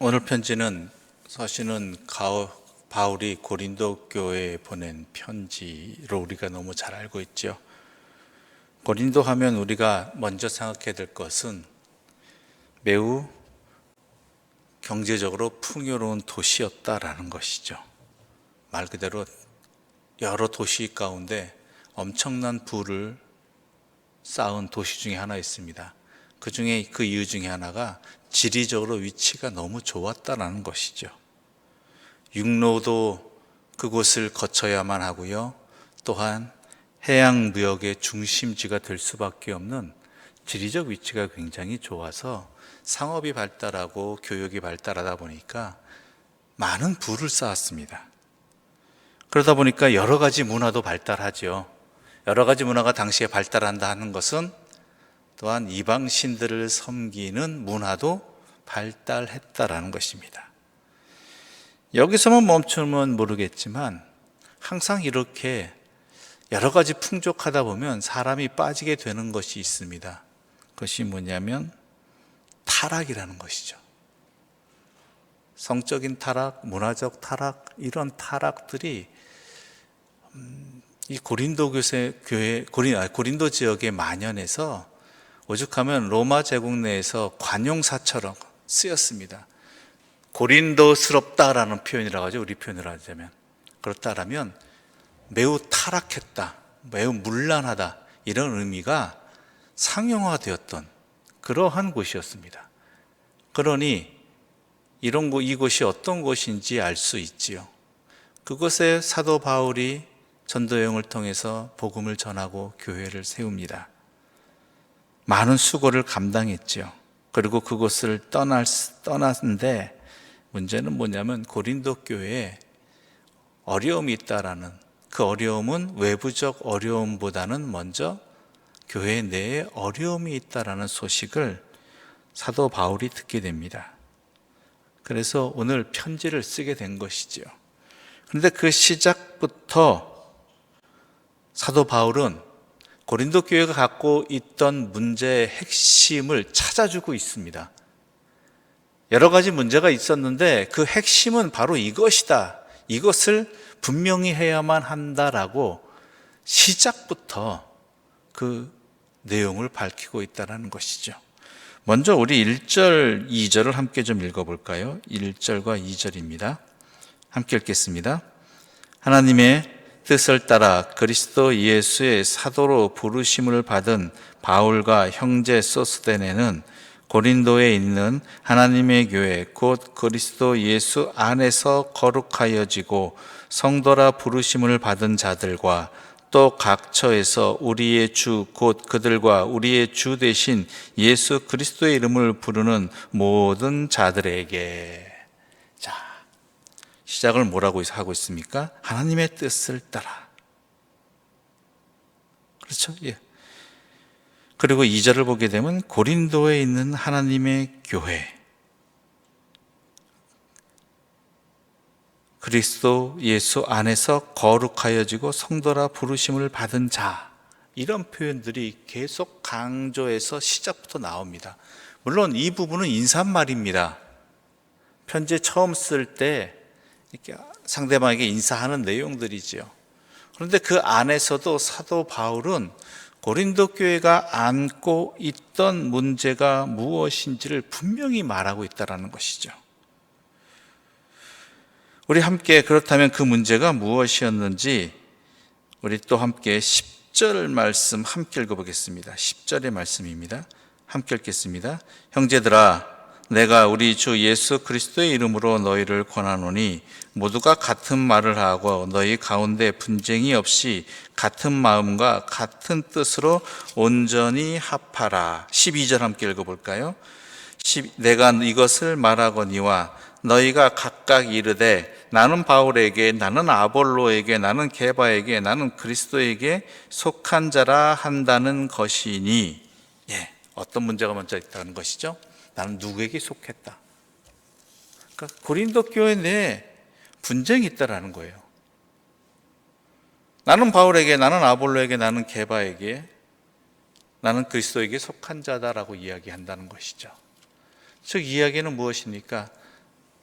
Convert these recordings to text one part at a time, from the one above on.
오늘 편지는 서신은 바울이 고린도 교회에 보낸 편지로 우리가 너무 잘 알고 있죠. 고린도 하면 우리가 먼저 생각해야 될 것은 매우 경제적으로 풍요로운 도시였다라는 것이죠. 말 그대로 여러 도시 가운데 엄청난 부를 쌓은 도시 중에 하나 있습니다. 그 중에 그 이유 중에 하나가 지리적으로 위치가 너무 좋았다라는 것이죠. 육로도 그곳을 거쳐야만 하고요. 또한 해양 무역의 중심지가 될 수밖에 없는 지리적 위치가 굉장히 좋아서 상업이 발달하고 교육이 발달하다 보니까 많은 부를 쌓았습니다. 그러다 보니까 여러 가지 문화도 발달하죠. 여러 가지 문화가 당시에 발달한다 하는 것은 또한 이방 신들을 섬기는 문화도 발달했다라는 것입니다. 여기서만 멈추면 모르겠지만 항상 이렇게 여러 가지 풍족하다 보면 사람이 빠지게 되는 것이 있습니다. 그것이 뭐냐면 타락이라는 것이죠. 성적인 타락, 문화적 타락, 이런 타락들이 이 고린도 지역에 만연해서 오죽하면 로마 제국 내에서 관용사처럼 쓰였습니다. 고린도스럽다라는 표현이라고 하죠. 우리 표현으로 하자면. 그렇다라면 매우 타락했다, 매우 문란하다, 이런 의미가 상용화되었던 그러한 곳이었습니다. 그러니 이곳이 어떤 곳인지 알 수 있지요. 그곳에 사도 바울이 전도 여행을 통해서 복음을 전하고 교회를 세웁니다. 많은 수고를 감당했죠. 그리고 그곳을 떠났는데 문제는 뭐냐면 고린도 교회에 어려움이 있다라는, 그 어려움은 외부적 어려움보다는 먼저 교회 내에 어려움이 있다라는 소식을 사도 바울이 듣게 됩니다. 그래서 오늘 편지를 쓰게 된 것이죠. 그런데 그 시작부터 사도 바울은 고린도 교회가 갖고 있던 문제의 핵심을 찾아주고 있습니다. 여러 가지 문제가 있었는데 그 핵심은 바로 이것이다, 이것을 분명히 해야만 한다라고 시작부터 그 내용을 밝히고 있다는 것이죠. 먼저 우리 1절, 2절을 함께 좀 읽어볼까요? 1절과 2절입니다. 함께 읽겠습니다. 하나님의 뜻을 따라 그리스도 예수의 사도로 부르심을 받은 바울과 형제 소스데네는 고린도에 있는 하나님의 교회 곧 그리스도 예수 안에서 거룩하여지고 성도라 부르심을 받은 자들과 또 각처에서 우리의 주 곧 그들과 우리의 주 되신 예수 그리스도의 이름을 부르는 모든 자들에게. 자, 시작을 뭐라고 하고 있습니까? 하나님의 뜻을 따라. 그렇죠? 예. 그리고 2절을 보게 되면 고린도에 있는 하나님의 교회, 그리스도 예수 안에서 거룩하여지고 성도라 부르심을 받은 자, 이런 표현들이 계속 강조해서 시작부터 나옵니다. 물론 이 부분은 인사말입니다. 편지 처음 쓸 때 이렇게 상대방에게 인사하는 내용들이지요. 그런데 그 안에서도 사도 바울은 고린도 교회가 안고 있던 문제가 무엇인지를 분명히 말하고 있다는 것이죠. 우리 함께 그렇다면 그 문제가 무엇이었는지 우리 또 함께 10절 말씀 함께 읽어보겠습니다. 10절의 말씀입니다. 함께 읽겠습니다. 형제들아, 내가 우리 주 예수 그리스도의 이름으로 너희를 권하노니 모두가 같은 말을 하고 너희 가운데 분쟁이 없이 같은 마음과 같은 뜻으로 온전히 합하라. 12절 함께 읽어볼까요? 내가 이것을 말하거니와 너희가 각각 이르되 나는 바울에게, 나는 아볼로에게, 나는 게바에게, 나는 그리스도에게 속한 자라 한다는 것이니. 어떤 문제가 먼저 있다는 것이죠? 나는 누구에게 속했다. 그러니까 고린도 교회 내에 분쟁이 있다라는 거예요. 나는 바울에게, 나는 아볼로에게, 나는 게바에게, 나는 그리스도에게 속한 자다라고 이야기한다는 것이죠. 즉 이야기는 무엇입니까?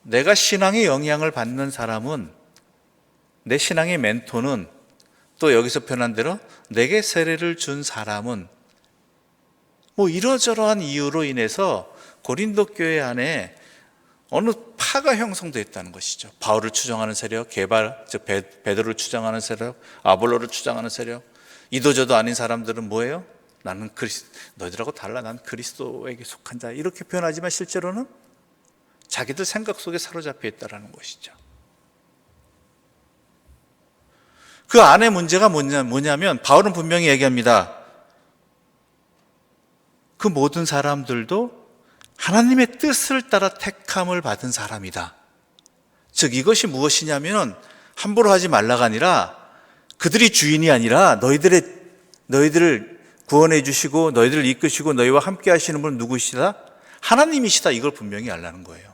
내가 신앙의 영향을 받는 사람은, 내 신앙의 멘토는, 또 여기서 표현한 대로 내게 세례를 준 사람은 이러저러한 이유로 인해서 고린도 교회 안에 어느 파가 형성되었다는 것이죠. 바울을 추종하는 세력, 즉 베드로를 추종하는 세력, 아볼로를 추종하는 세력. 이도저도 아닌 사람들은 뭐예요? 나는 너희들하고 달라. 난 그리스도에게 속한 자. 이렇게 표현하지만 실제로는 자기들 생각 속에 사로잡혀 있다는 것이죠. 그 안에 문제가 뭐냐면 바울은 분명히 얘기합니다. 그 모든 사람들도 하나님의 뜻을 따라 택함을 받은 사람이다. 즉 이것이 무엇이냐면 함부로 하지 말라가 아니라 그들이 주인이 아니라 너희들을 구원해 주시고 너희들을 이끄시고 너희와 함께 하시는 분은 누구시다? 하나님이시다. 이걸 분명히 알라는 거예요.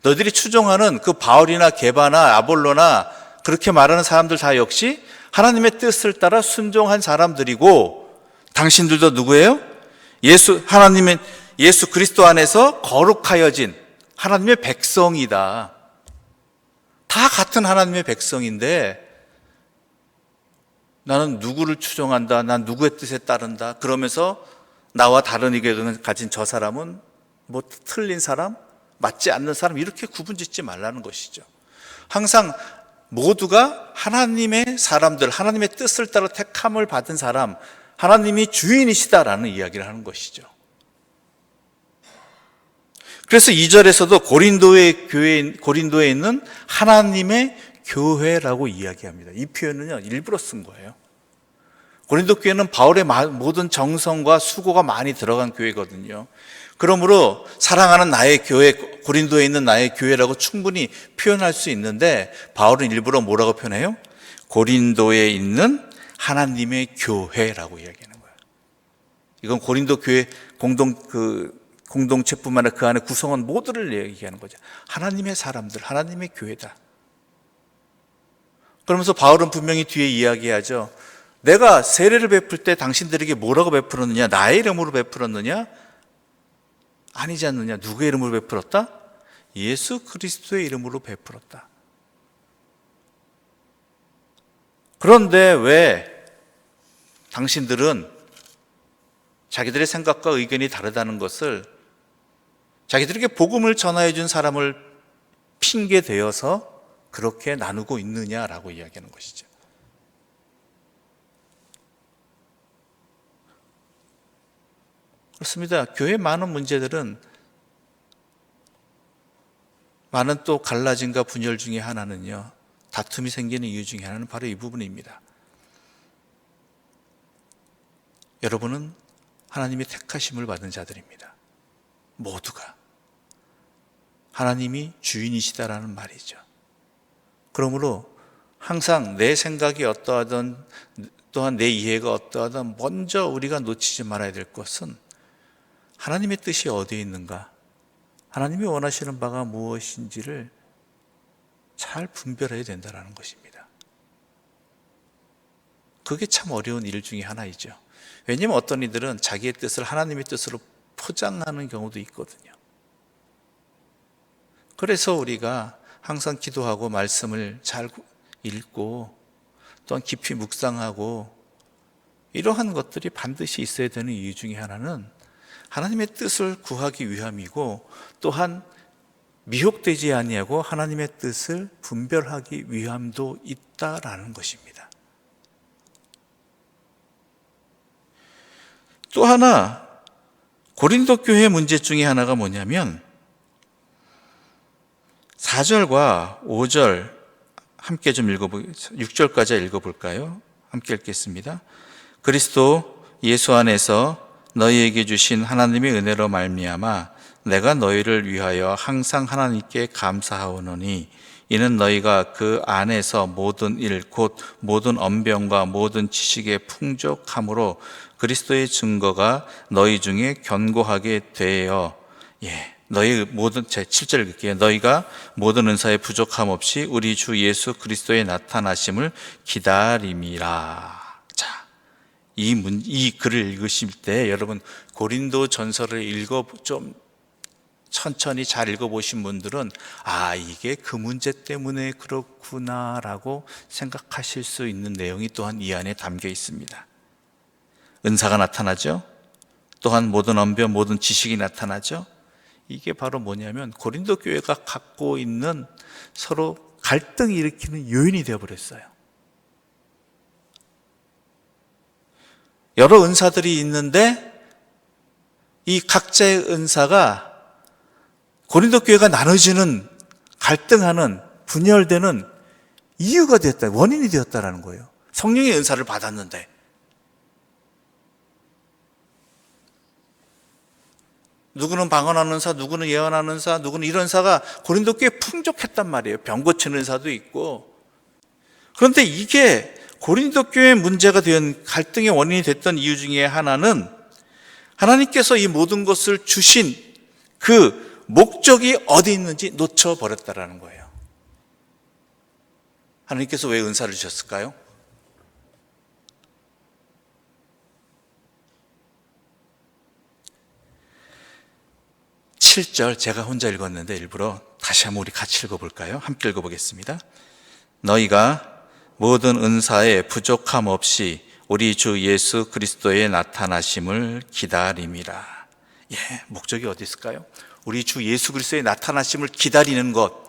너희들이 추종하는 그 바울이나 게바나 아볼로나 그렇게 말하는 사람들 다 역시 하나님의 뜻을 따라 순종한 사람들이고, 당신들도 누구예요? 하나님의 예수 그리스도 안에서 거룩하여진 하나님의 백성이다. 다 같은 하나님의 백성인데 나는 누구를 추종한다, 난 누구의 뜻에 따른다 그러면서 나와 다른 의견을 가진 저 사람은 틀린 사람, 맞지 않는 사람, 이렇게 구분짓지 말라는 것이죠. 항상 모두가 하나님의 사람들, 하나님의 뜻을 따라 택함을 받은 사람, 하나님이 주인이시다라는 이야기를 하는 것이죠. 그래서 2절에서도 고린도에 있는 하나님의 교회라고 이야기합니다. 이 표현은요, 일부러 쓴 거예요. 고린도 교회는 바울의 모든 정성과 수고가 많이 들어간 교회거든요. 그러므로 사랑하는 나의 교회, 고린도에 있는 나의 교회라고 충분히 표현할 수 있는데, 바울은 일부러 뭐라고 표현해요? 고린도에 있는 하나님의 교회라고 이야기하는 거예요. 이건 고린도 교회 공동체뿐만 아니라 그 안에 구성원 모두를 얘기하는 거죠. 하나님의 사람들, 하나님의 교회다. 그러면서 바울은 분명히 뒤에 이야기하죠. 내가 세례를 베풀 때 당신들에게 뭐라고 베풀었느냐? 나의 이름으로 베풀었느냐? 아니지 않느냐? 누구의 이름으로 베풀었다? 예수 그리스도의 이름으로 베풀었다. 그런데 왜 당신들은 자기들의 생각과 의견이 다르다는 것을 자기들에게 복음을 전하여 준 사람을 핑계 대어서 그렇게 나누고 있느냐라고 이야기하는 것이죠. 그렇습니다. 교회의 많은 문제들은, 많은 또 갈라짐과 분열 중에 하나는요, 다툼이 생기는 이유 중에 하나는 바로 이 부분입니다. 여러분은 하나님의 택하심을 받은 자들입니다. 모두가. 하나님이 주인이시다라는 말이죠. 그러므로 항상 내 생각이 어떠하든 또한 내 이해가 어떠하든 먼저 우리가 놓치지 말아야 될 것은 하나님의 뜻이 어디에 있는가, 하나님이 원하시는 바가 무엇인지를 잘 분별해야 된다는 것입니다. 그게 참 어려운 일 중에 하나이죠. 왜냐하면 어떤 이들은 자기의 뜻을 하나님의 뜻으로 포장하는 경우도 있거든요. 그래서 우리가 항상 기도하고 말씀을 잘 읽고 또한 깊이 묵상하고 이러한 것들이 반드시 있어야 되는 이유 중에 하나는 하나님의 뜻을 구하기 위함이고, 또한 미혹되지 아니하고 하나님의 뜻을 분별하기 위함도 있다라는 것입니다. 또 하나 고린도 교회의 문제 중에 하나가 뭐냐면 4절과 5절 함께 좀 6절까지 읽어볼까요? 함께 읽겠습니다. 그리스도 예수 안에서 너희에게 주신 하나님의 은혜로 말미암아 내가 너희를 위하여 항상 하나님께 감사하오노니 이는 너희가 그 안에서 모든 일 곧 모든 언변과 모든 지식에 풍족함으로 그리스도의 증거가 너희 중에 견고하게 되어 너희 모든, 제 7절 읽게요. 너희가 모든 은사에 부족함 없이 우리 주 예수 그리스도의 나타나심을 기다림이라. 자, 이 글을 읽으실 때 여러분 고린도 전서를 좀 천천히 잘 읽어보신 분들은 이게 그 문제 때문에 그렇구나라고 생각하실 수 있는 내용이 또한 이 안에 담겨 있습니다. 은사가 나타나죠. 또한 모든 언변, 모든 지식이 나타나죠. 이게 바로 뭐냐면 고린도 교회가 갖고 있는 서로 갈등을 일으키는 요인이 되어버렸어요. 여러 은사들이 있는데 이 각자의 은사가 고린도 교회가 나눠지는, 갈등하는, 분열되는 이유가 되었다, 원인이 되었다라는 거예요. 성령의 은사를 받았는데. 누구는 방언하는 은사, 누구는 예언하는 은사, 누구는 이런 은사가 고린도 교회에 풍족했단 말이에요. 병 고치는 은사도 있고. 그런데 이게 고린도 교회의 문제가 된, 갈등의 원인이 됐던 이유 중에 하나는 하나님께서 이 모든 것을 주신 그 목적이 어디 있는지 놓쳐버렸다라는 거예요. 하나님께서 왜 은사를 주셨을까요? (7절) 제가 혼자 읽었는데 일부러 다시 한번 우리 같이 읽어볼까요? 함께 읽어보겠습니다. 너희가 모든 은사에 부족함 없이 우리 주 예수 그리스도의 나타나심을 기다림이라. 목적이 어디 있을까요? 우리 주 예수 그리스도의 나타나심을 기다리는 것.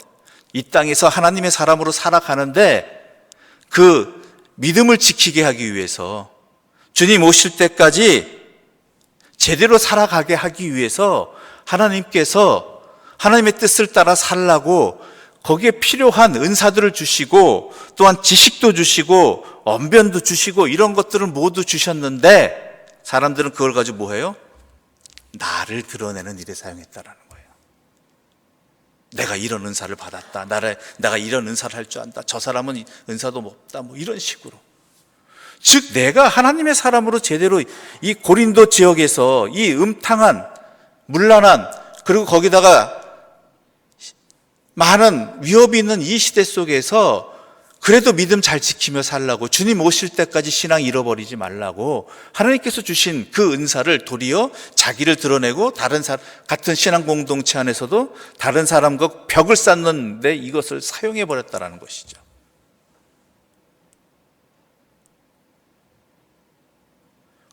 이 땅에서 하나님의 사람으로 살아가는데 그 믿음을 지키게 하기 위해서, 주님 오실 때까지 제대로 살아가게 하기 위해서 하나님께서 하나님의 뜻을 따라 살라고 거기에 필요한 은사들을 주시고, 또한 지식도 주시고 언변도 주시고 이런 것들을 모두 주셨는데, 사람들은 그걸 가지고 뭐 해요? 나를 드러내는 일에 사용했다라는 거예요. 내가 이런 은사를 받았다, 내가 이런 은사를 할 줄 안다, 저 사람은 은사도 없다, 뭐 이런 식으로. 즉 내가 하나님의 사람으로 제대로 이 고린도 지역에서 이 음탕한, 문란한, 그리고 거기다가 많은 위협이 있는 이 시대 속에서 그래도 믿음 잘 지키며 살라고, 주님 오실 때까지 신앙 잃어버리지 말라고 하나님께서 주신 그 은사를 도리어 자기를 드러내고 다른 사람, 같은 신앙 공동체 안에서도 다른 사람과 벽을 쌓는데 이것을 사용해 버렸다라는 것이죠.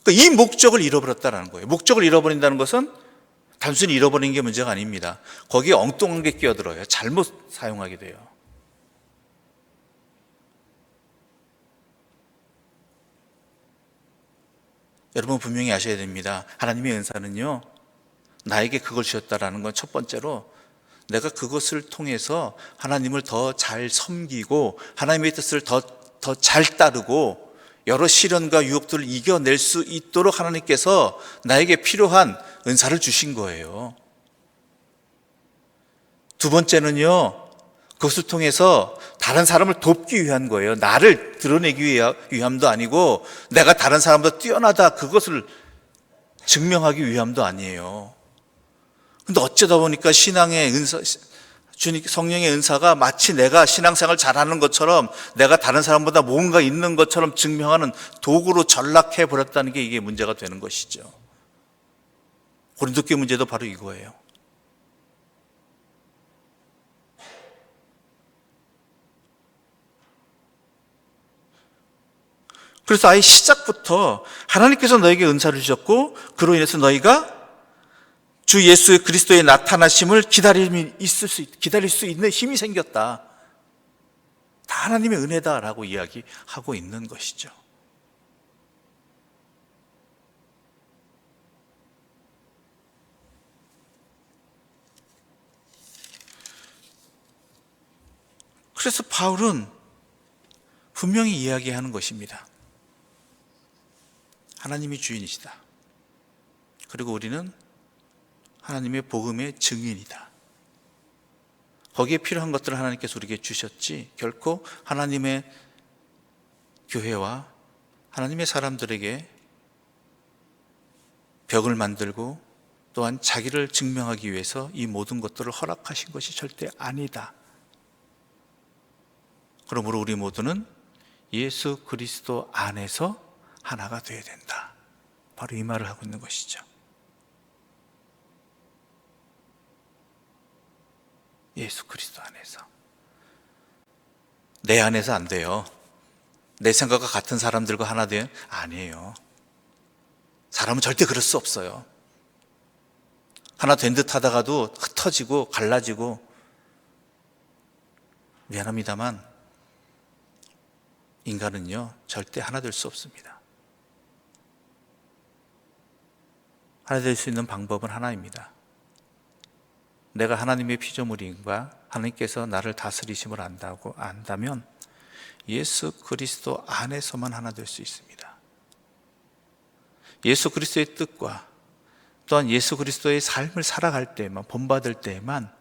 그러니까 이 목적을 잃어버렸다라는 거예요. 목적을 잃어버린다는 것은 단순히 잃어버리는 게 문제가 아닙니다. 거기에 엉뚱한 게 끼어들어요. 잘못 사용하게 돼요. 여러분 분명히 아셔야 됩니다. 하나님의 은사는요, 나에게 그걸 주셨다라는 건 첫 번째로 내가 그것을 통해서 하나님을 더 잘 섬기고 하나님의 뜻을 더 잘 따르고 여러 시련과 유혹들을 이겨낼 수 있도록 하나님께서 나에게 필요한 은사를 주신 거예요. 두 번째는요, 그것을 통해서 다른 사람을 돕기 위한 거예요. 나를 드러내기 위함도 아니고 내가 다른 사람보다 뛰어나다, 그것을 증명하기 위함도 아니에요. 근데 어쩌다 보니까 신앙의 은사, 성령의 은사가 마치 내가 신앙생활 잘하는 것처럼, 내가 다른 사람보다 뭔가 있는 것처럼 증명하는 도구로 전락해 버렸다는 게 이게 문제가 되는 것이죠. 고린도 교회 문제도 바로 이거예요. 그래서 아예 시작부터 하나님께서 너에게 은사를 주셨고 그로 인해서 너희가 주 예수 그리스도의 나타나심을 기다릴 수 있는 힘이 생겼다. 다 하나님의 은혜다라고 이야기하고 있는 것이죠. 그래서 바울은 분명히 이야기하는 것입니다. 하나님이 주인이시다. 그리고 우리는 하나님의 복음의 증인이다. 거기에 필요한 것들을 하나님께서 우리에게 주셨지 결코 하나님의 교회와 하나님의 사람들에게 벽을 만들고 또한 자기를 증명하기 위해서 이 모든 것들을 허락하신 것이 절대 아니다. 그러므로 우리 모두는 예수 그리스도 안에서 하나가 되어야 된다. 바로 이 말을 하고 있는 것이죠. 예수 그리스도 안에서. 내 안에서 안 돼요. 내 생각과 같은 사람들과 하나 돼요? 아니에요. 사람은 절대 그럴 수 없어요. 하나 된 듯 하다가도 흩어지고 갈라지고, 미안합니다만 인간은요 절대 하나 될 수 없습니다. 하나 될 수 있는 방법은 하나입니다. 내가 하나님의 피조물인가, 하나님께서 나를 다스리심을 안다면 예수 그리스도 안에서만 하나 될 수 있습니다. 예수 그리스도의 뜻과 또한 예수 그리스도의 삶을 살아갈 때에만, 본받을 때에만,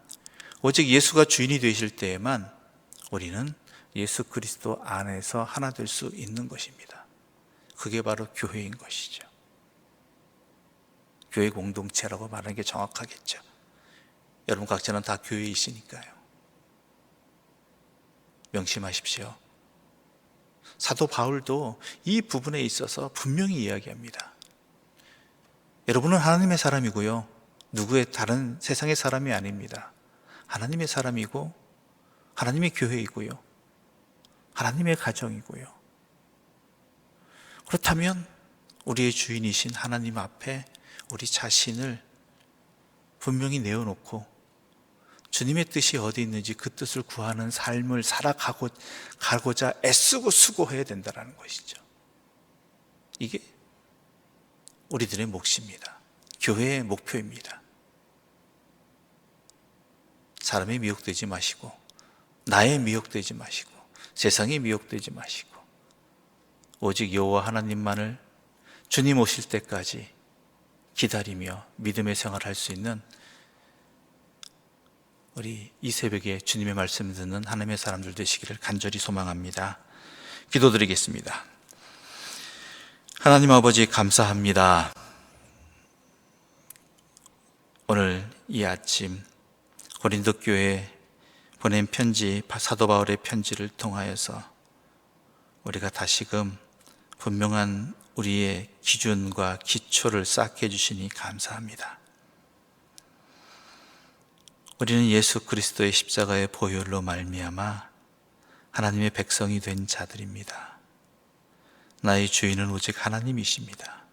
오직 예수가 주인이 되실 때에만 우리는 예수 그리스도 안에서 하나 될 수 있는 것입니다. 그게 바로 교회인 것이죠. 교회 공동체라고 말하는 게 정확하겠죠. 여러분 각자는 다 교회이시니까요. 명심하십시오. 사도 바울도 이 부분에 있어서 분명히 이야기합니다. 여러분은 하나님의 사람이고요, 누구의 다른 세상의 사람이 아닙니다. 하나님의 사람이고 하나님의 교회이고요, 하나님의 가정이고요. 그렇다면 우리의 주인이신 하나님 앞에 우리 자신을 분명히 내어놓고 주님의 뜻이 어디 있는지 그 뜻을 구하는 삶을 살아가고자 애쓰고 수고해야 된다는 것이죠. 이게 우리들의 몫입니다. 교회의 목표입니다. 사람에 미혹되지 마시고, 나에 미혹되지 마시고, 세상에 미혹되지 마시고, 오직 여호와 하나님만을 주님 오실 때까지 기다리며 믿음의 생활을 할 수 있는 우리 이 새벽에 주님의 말씀을 듣는 하나님의 사람들 되시기를 간절히 소망합니다. 기도드리겠습니다. 하나님 아버지 감사합니다. 오늘 이 아침 고린도 교회에 보낸 편지, 사도 바울의 편지를 통하여서 우리가 다시금 분명한 우리의 기준과 기초를 쌓게 해주시니 감사합니다. 우리는 예수 그리스도의 십자가의 보혈로 말미암아 하나님의 백성이 된 자들입니다. 나의 주인은 오직 하나님이십니다.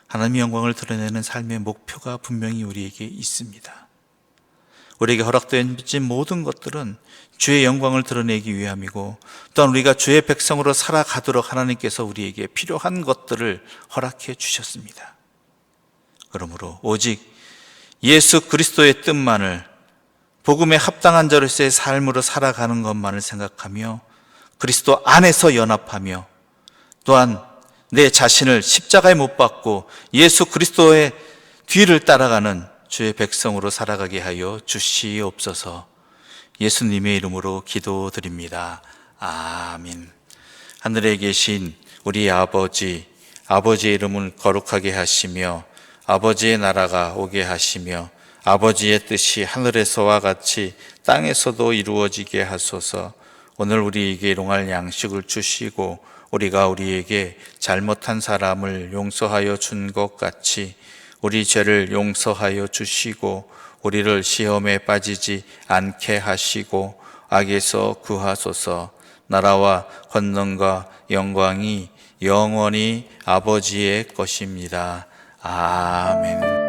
하나님의 영광을 드러내는 삶의 목표가 분명히 우리에게 있습니다. 우리에게 허락된 모든 것들은 주의 영광을 드러내기 위함이고, 또한 우리가 주의 백성으로 살아가도록 하나님께서 우리에게 필요한 것들을 허락해 주셨습니다. 그러므로 오직 예수 그리스도의 뜻만을, 복음에 합당한 자로서의 삶으로 살아가는 것만을 생각하며 그리스도 안에서 연합하며, 또한 내 자신을 십자가에 못 박고 예수 그리스도의 뒤를 따라가는 주의 백성으로 살아가게 하여 주시옵소서. 예수님의 이름으로 기도드립니다. 아멘. 하늘에 계신 우리 아버지의 이름을 거룩하게 하시며 아버지의 나라가 오게 하시며 아버지의 뜻이 하늘에서와 같이 땅에서도 이루어지게 하소서. 오늘 우리에게 일용할 양식을 주시고 우리가 우리에게 잘못한 사람을 용서하여 준 것 같이 우리 죄를 용서하여 주시고 우리를 시험에 빠지지 않게 하시고 악에서 구하소서. 나라와 권능과 영광이 영원히 아버지의 것입니다. 아멘.